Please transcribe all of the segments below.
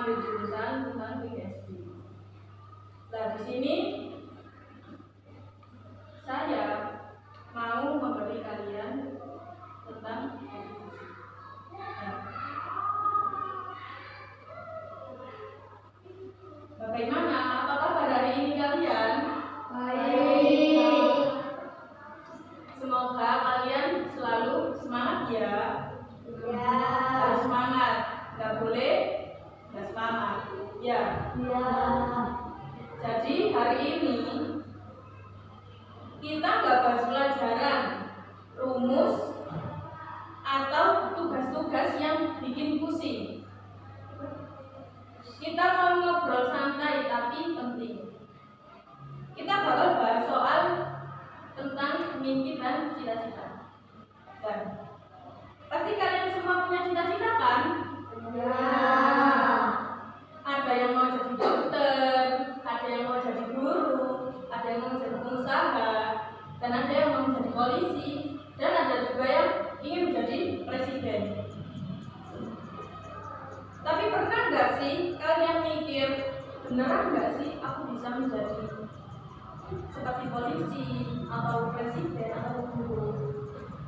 mengambil jurusan tentang PhD. Nah, di sini saya mau memberi kalian tentang edukasi. Nah, bagaimana? Apa kabar hari ini kalian? Baik. Semoga kalian selalu semangat ya. Ya. Harus semangat. Nggak boleh nggak semangat. Ya. Ya. Jadi hari ini kita nggak bahas pelajaran, rumus, atau tugas-tugas yang bikin pusing. Kita mau ngobrol santai tapi penting. Kita bakal bahas soal tentang mimpi dan cita-cita. Dan pasti kalian semua punya cita-cita kan? Ya. Ada yang mau jadi dokter, ada yang mau jadi guru, ada yang mau jadi pengusaha, dan ada yang mau jadi polisi, dan ada juga yang ingin menjadi presiden. Tapi pernah nggak sih kalian mikir, beneran nggak sih aku bisa menjadi seperti polisi atau presiden atau guru?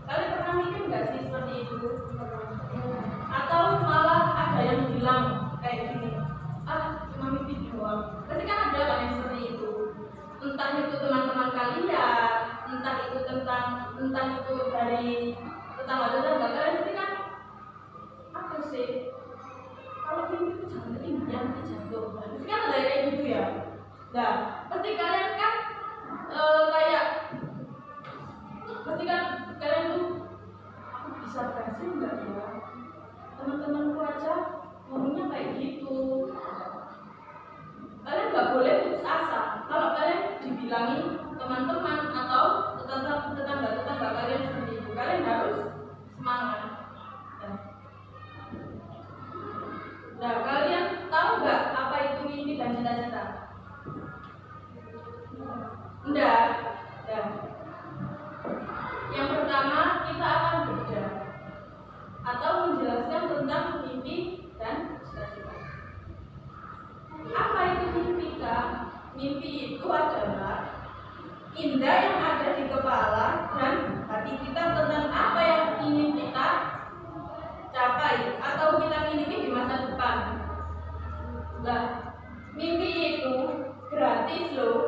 Kalian pernah mikir nggak sih seperti itu? Atau malah ada yang bilang kayak gini, cuma mimpi doang. Pasti kan ada kan yang seperti itu. Entah itu teman-teman kalian, entah itu dari tetangga-tetangga kalian, pasti kan apa sih? Kalau mimpi itu jangan ketinggian, nanti jatuh. Pasti kan ada kayak gitu ya. Nah, pasti kalian kan pasti kan kalian tuh, aku bisa berhasil nggak ya? Teman-temanku aja ngomongnya kayak gitu. Kalian nggak boleh putus asa. Kalau kalian dibilangin teman-teman atau tetangga-tetangga kalian seperti itu, kalian harus semangat. Nah, kalian tahu nggak apa itu mimpi dan cita-cita? Enggak. Ya. Yang pertama, kita akan bedah atau menjelaskan tentang mimpi dan cita-cita. Apa itu mimpi, Kak? Mimpi itu adalah indah yang ada di kepala dan hati kita tentang apa yang ingin kita capai atau kita miliki di masa depan. Nah, mimpi itu gratis loh.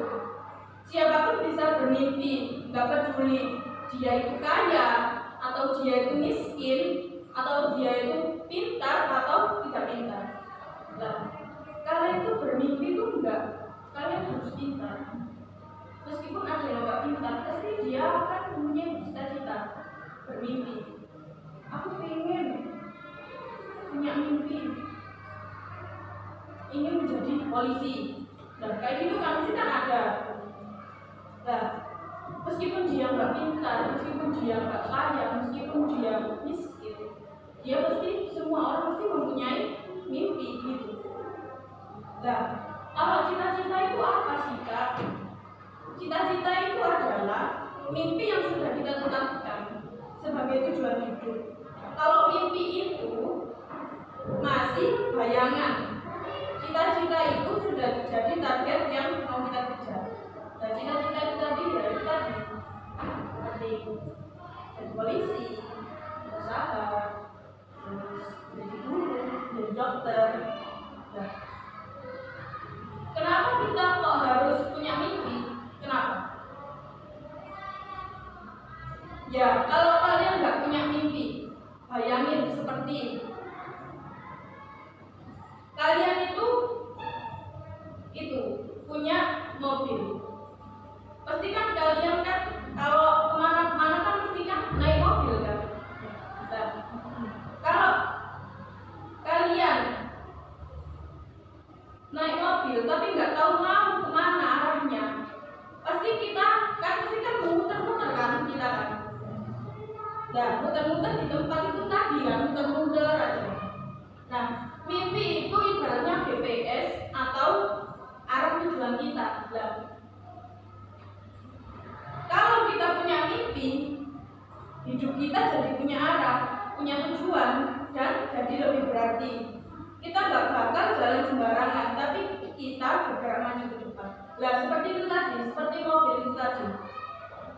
Siapapun bisa bermimpi, nggak peduli dia itu kaya atau dia itu miskin atau dia itu pintar atau tidak pintar. Nah, kalian itu bermimpi itu enggak, kalian harus pintar. Meskipun ada yang nggak pintar, pasti dia akan punya cita-cita, bermimpi. Aku pengen punya mimpi, ingin menjadi polisi. Nah, kayak gitu kan pasti kan ada. Nah, meskipun dia nggak pintar, meskipun dia nggak kaya, meskipun dia miskin, dia pasti, semua orang pasti mempunyai mimpi gitu. Nah, kalau cita-cita itu apa sih, Kak? Cita-cita itu adalah mimpi yang sudah kita tetapkan sebagai tujuan hidup. Kalau mimpi itu masih bayangan, cita-cita itu sudah jadi target yang mau kita kejar. Nah, cita-cita itu tadi ya itu tadi seperti jadi polisi, usaha, terus jadi guru, jadi dokter. Nah, kenapa kita kok harus punya mimpi? Kenapa? Ya, kalau kalian nggak punya mimpi, bayangin seperti ini. Kalian itu punya mobil. Pasti kan kalian kan kalau kemana-mana kan pasti kan naik mobil kan. Nah, kalau kalian naik mobil tapi nggak tahu mau kemana arahnya, pasti kan muter-muter kan kita kan. Nah, muter-muter di tempat itu tadi kan, muter-muter aja. Nah, mimpi itu ibaratnya GPS atau arah tujuan kita. Nah, kalau kita punya mimpi, hidup kita jadi punya arah, punya tujuan, dan jadi lebih berarti. kita nggak bakal jalan sembarangan, tapi kita bergerak maju ke depan. Nah, seperti itu tadi, seperti mobil itu tadi.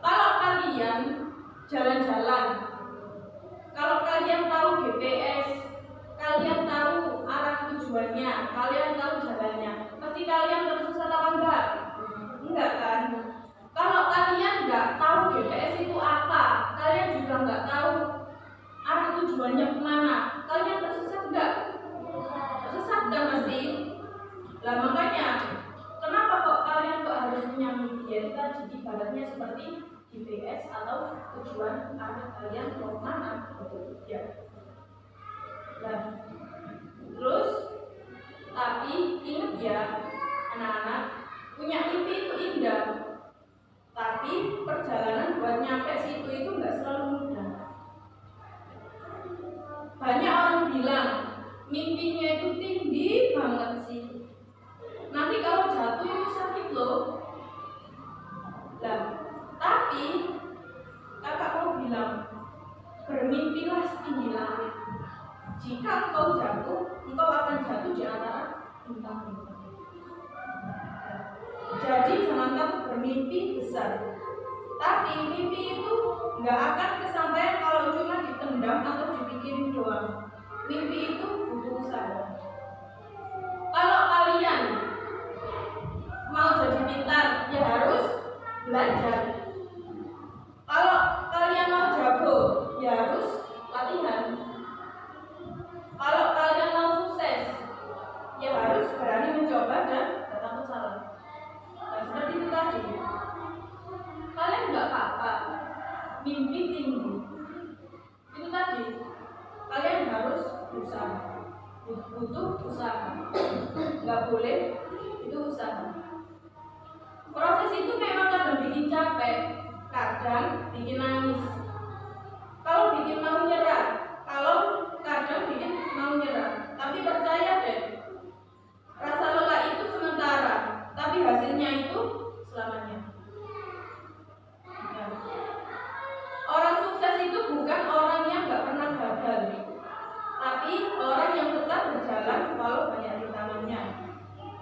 Kalau kalian jalan-jalan, kalau kalian tahu GPS, kalian tahu arah tujuannya, kalian tahu jalannya, pasti kalian tersesat apa enggak? Enggak kan? Kalau kalian nggak tahu GPS itu apa, kalian juga nggak tahu arah tujuannya kemana, kalian tersesat enggak? Tersesat kan pasti. Lah makanya, kenapa kok kalian harus punya mimpi? Ya tadi ibaratnya seperti GPS atau tujuan arah kalian mau mana? Ya. Nah, terus tapi ingat ya anak-anak, punya mimpi itu indah, tapi perjalanan buat nyampe situ itu nggak selalu mudah. Banyak orang bilang mimpinya itu tinggi banget sih, nanti kalau jatuh itu sakit loh. Nah, tapi kakak mau bilang, bermimpilah setinggi langit. Jika engkau jatuh, engkau akan jatuh di antara bintang-bintang. Jadi jangan takut bermimpi besar. Tapi mimpi itu nggak akan kesampaian kalau cuma ditendam atau dipikirin doang. Mimpi itu butuh usaha. Kalau kalian mau jadi pintar, ya harus belajar. Kalau kalian mau jago, ya harus latihan. Kalau kalian mau sukses, ya harus berani mencoba dan takut salah. Nah, seperti itu tadi. Kalian nggak apa-apa mimpi tinggi. Itu tadi. Kalian harus berusaha. Butuh usaha. Nggak boleh itu usaha. Proses itu memang kadang bikin capek, kadang bikin nangis. Kalau bikin mau nyerah, kalau kadang bikin mau nyerah. Tapi percaya deh, rasa lelah itu sementara, tapi hasilnya itu selamanya. Ya. Orang sukses itu bukan orang yang gak pernah gagal, tapi orang yang tetap berjalan walau banyak rintangannya.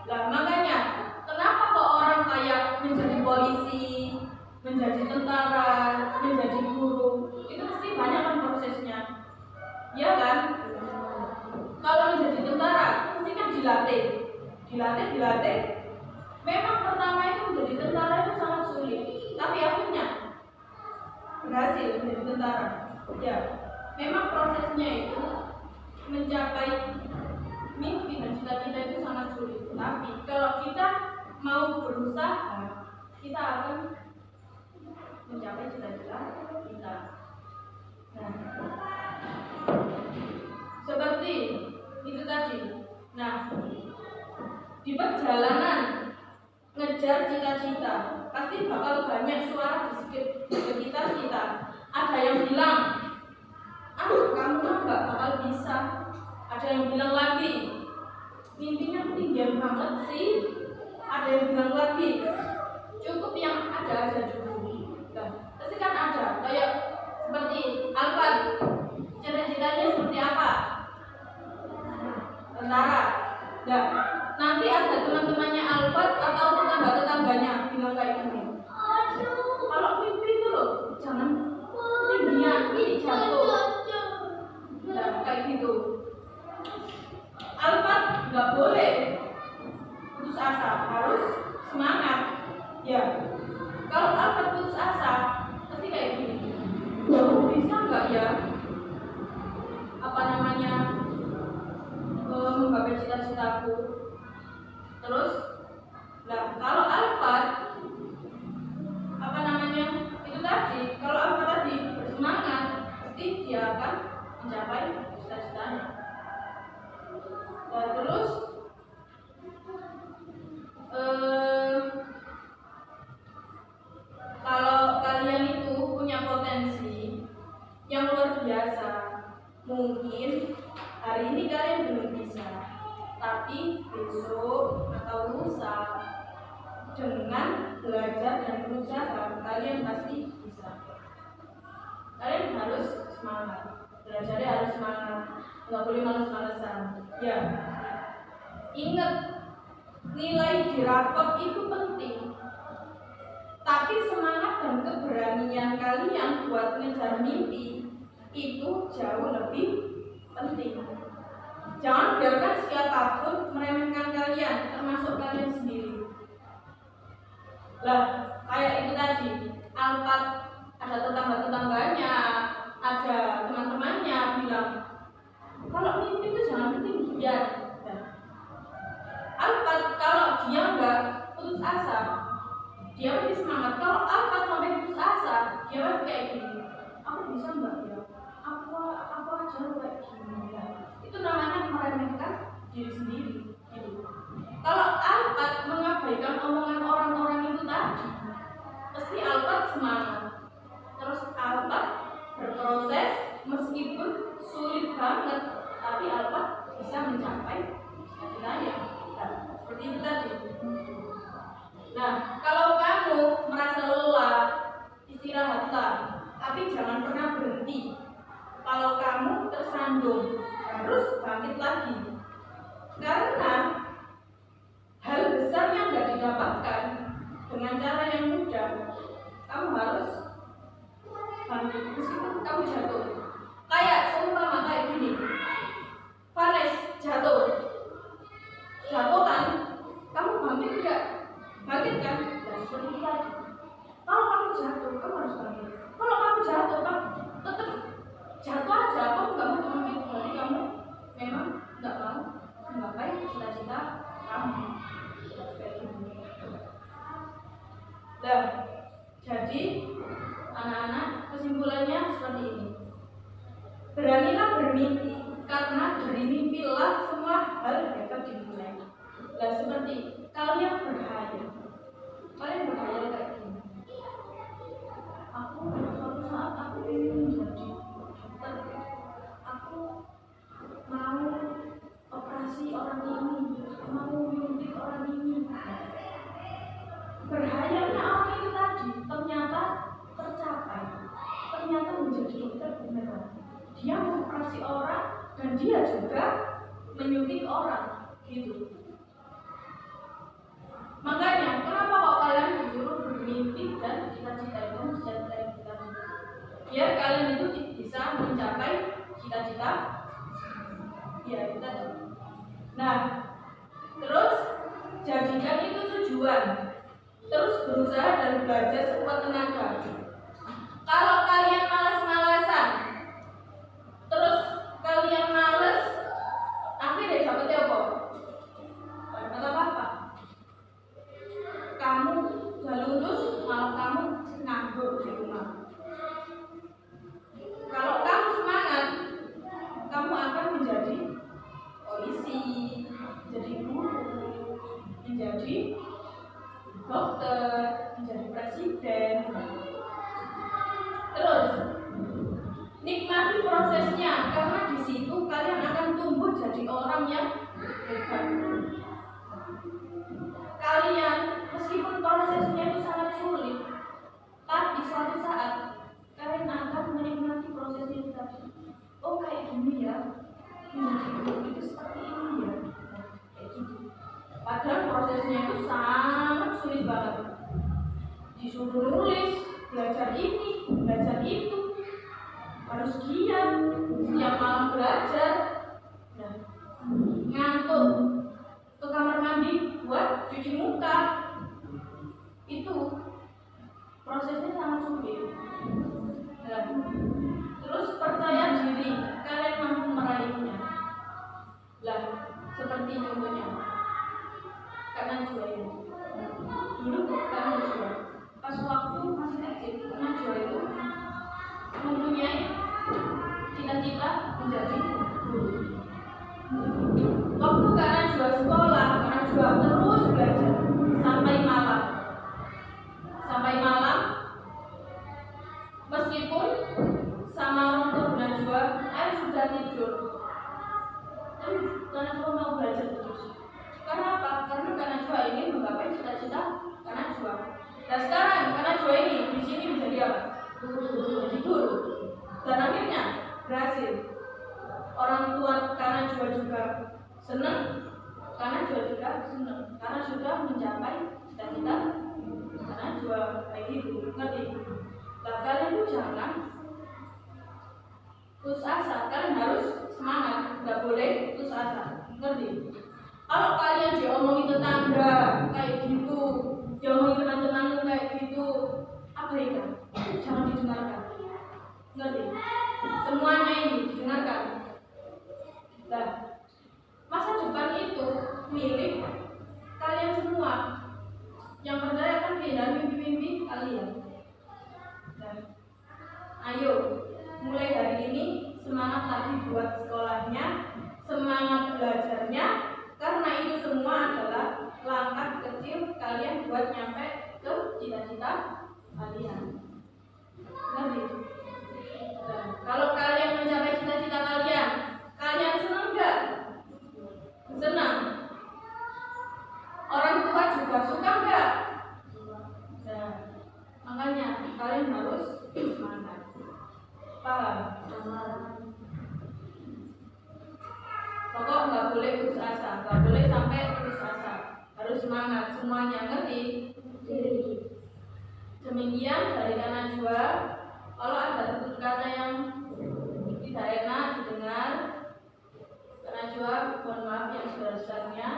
Nah makanya, kenapa kok orang kayak menjadi polisi, menjadi tentara, menjadi guru, itu pasti banyak kan prosesnya. Ya kan? Kalau menjadi tentara, pasti kan dilatih. Memang pertama itu menjadi tentara itu sangat sulit, tapi akhirnya berhasil menjadi tentara. Ya, memang prosesnya itu mencapai mimpi dan cita-cita itu sangat sulit. Tapi kalau kita mau berusaha, kita akan mencapai cita-cita kita. Nah, seperti itu tadi. Nah, di perjalanan ngejar cita-cita pasti bakal banyak suara di sekitar kita. Ada yang bilang, kamu nggak bakal bisa. Ada yang bilang lagi, mimpinya ketinggian banget sih. Ada yang bilang lagi, cukup yang ada aja dulu. Nah, pasti kan ada kayak seperti Alfat, cita-citanya seperti apa? Tentara. Nah, nanti ada teman-temannya Alfat atau tetangga-tetangganya bilang kayak gini, kalau mimpi itu loh jangan ketinggian, ini jatuh. Nah, kayak gitu. Alfat nggak boleh putus asa, harus semangat. Ya, kalau Alfat putus asa pasti kayak gini, bisa nggak ya menggapai cita-citaku. Terus, nah kalau Alfat itu tadi, kalau Alfat tadi bersemangat, pasti dia akan mencapai cita-citanya. Nah, terus kalau kalian itu punya potensi yang luar biasa, mungkin hari ini kalian belum bisa, tapi besok atau lusa dengan belajar dan berusaha kalian pasti bisa. Kalian harus semangat, belajarnya harus semangat, nggak boleh males-malesan. Ya. Ingat, nilai di rapot itu penting. Tapi semangat dan keberanian kalian buat ngejar mimpi itu jauh lebih penting. Jangan biarkan siapapun meremehkan kalian, termasuk kalian sendiri. Lah, kayak itu tadi, Alphard ada tetangga-tetangganya, ada teman-temannya bilang, kalau mimpi itu jangan ketinggian. Alphard kalau dia nggak putus asa, dia masih semangat. Kalau Alphard sampai putus asa, dia masih kayak gini, aku bisa nggak ya? Aku aja kayak gini ya. Itu namanya meremehkan diri sendiri. Gitu. Kalau Alphard mengabaikan omongan orang-orang itu tadi, pasti Alphard semangat. Terus Alphard berproses meskipun sulit banget, tapi Alphard bisa mencapai cita-citanya. Seperti itu tadi. Nah, kalau kamu merasa lelah, istirahatlah, tapi jangan pernah berhenti. Kalau kamu tersandung, harus bangkit lagi. Karena hal besar yang tidak didapatkan dengan cara yang mudah, kamu harus bangkit meskipun kamu jatuh. Kayak seumpama kayak gini, Vanes jatuh kan? Kamu bangkit enggak? Bangkit kan? Dan seperti itu lagi. Kalau kamu jatuh, kamu harus bangkit. Kalau kamu jatuh, kamu tetap jatuh aja. Kamu nggak mau bangkit, berarti kamu memang nggak mau menggapai cita-cita kamu. Nah, jadi anak-anak, kesimpulannya seperti ini. Beranilah bermimpi, karena dari mimpilah semua hal dapat dimulai. Nah, seperti kalian berhayal kayak gini. Aku suatu saat aku ingin menjadi dokter. Aku mau operasi orang ini, mau nyuntik orang ini. Berhayalnya orang itu tadi ternyata tercapai. Ternyata menjadi dokter beneran. Dia mengoperasi orang dan dia juga menyuntik orang, gitu. Makanya, kenapa kok kalian disuruh bermimpi dan cita-cita itu menjadi cita-cita? Biar kalian itu bisa mencapai cita-cita. Ya, kita. Nah, terus jadikan itu tujuan. Terus berusaha dan belajar sekuat tenaga. Kalau kalian malas-malasan, terus kalian males, akhirnya dapetnya apa? Dapat apa? Kamu gak lulus, malah kamu nganggur di rumah. Kalau kamu semangat, kamu akan menjadi polisi, menjadi guru, menjadi dokter, menjadi presiden. Terus nikmati prosesnya, karena di situ kalian akan tumbuh jadi orang yang hebat. Kalian meskipun prosesnya itu sangat sulit, tapi suatu saat kalian akan menikmati prosesnya itu tadi. Oh, kayak gini ya, itu seperti ini ya, kayak gitu. Padahal prosesnya itu sangat sulit banget. Disuruh nulis, belajar ini, belajar itu, harus giat, setiap malam belajar, nah, ngantuk ke kamar mandi buat cuci muka. Itu prosesnya sangat sulit. Nah, terus percaya diri, kalian mampu meraihnya. Lah, seperti contohnya Kak Najwa ini. Dulu Kak Najwa, pas waktu masih kecil, Kak Najwa itu mempunyai cita-cita menjadi guru. Waktu Kak Najwa sekolah, Kak Najwa terus belajar sampai malam. Meskipun sama orang tua Najwa, ayah sudah tidur, tapi Kak Najwa mau belajar terus. Karena apa? Karena Kak Najwa ingin menggapai cita-cita Kak Najwa. Dan sekarang Kak Najwa ini di sini menjadi apa? Jadi guru. Dan akhirnya berhasil. Orang tua Kak Najwa juga senang, karena juga senang, karena sudah mencapai cita-cita, karena juga kayak gitu, ngerti? Nah, kalian itu jangan putus asa, kalian harus semangat, nggak boleh putus asa, ngerti? Kalau kalian diomongin tetangga kayak gitu, diomongin teman-teman kayak gitu, abaikan, jangan didengarkan, ngerti? Semuanya ini didengarkan. Nah, masa depan itu milik kalian semua yang percaya kan dengan mimpi-mimpi kalian. Nah, ayo mulai hari ini semangat lagi buat sekolahnya, semangat belajarnya, karena itu semua adalah langkah kecil kalian buat nyampe ke cita-cita kalian. Ngerti? Nah, kalau kalian mencapai cita-cita kalian, kalian senang nggak? Senang. Orang tua juga suka nggak? Nah, makanya kalian harus semangat. Paham? Pokok nggak boleh putus asa, nggak boleh sampai putus asa. Harus semangat semuanya, ngerti? Demikian dari Najwa. Kalau ada tutur kata yang tidak enak didengar, Najwa mohon maaf yang sebesar-besarnya.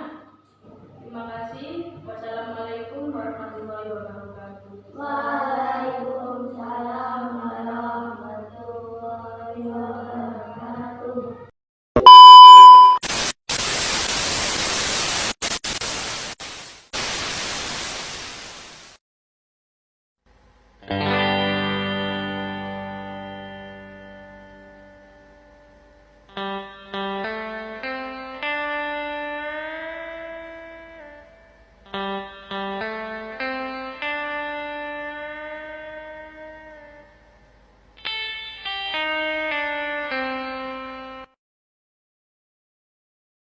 Terima kasih. Wassalamualaikum warahmatullahi wabarakatuh.